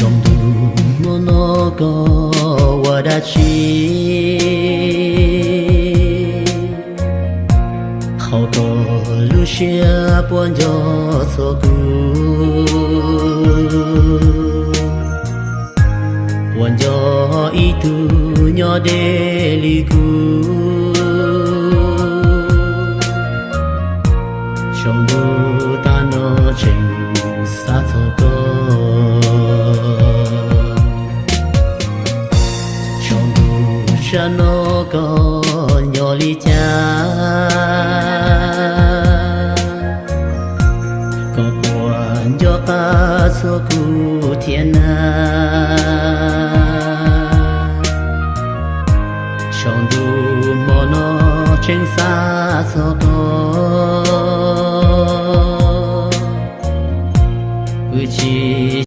정도 모노고 와다치 하도 루시아 본저서구 원저 이투녀 데리고 정도 단어 쟁사서고 nó có nhỏ ly cha có buồn cho ta số cụ thiên trong đủ mò nó trên xa số to chỉ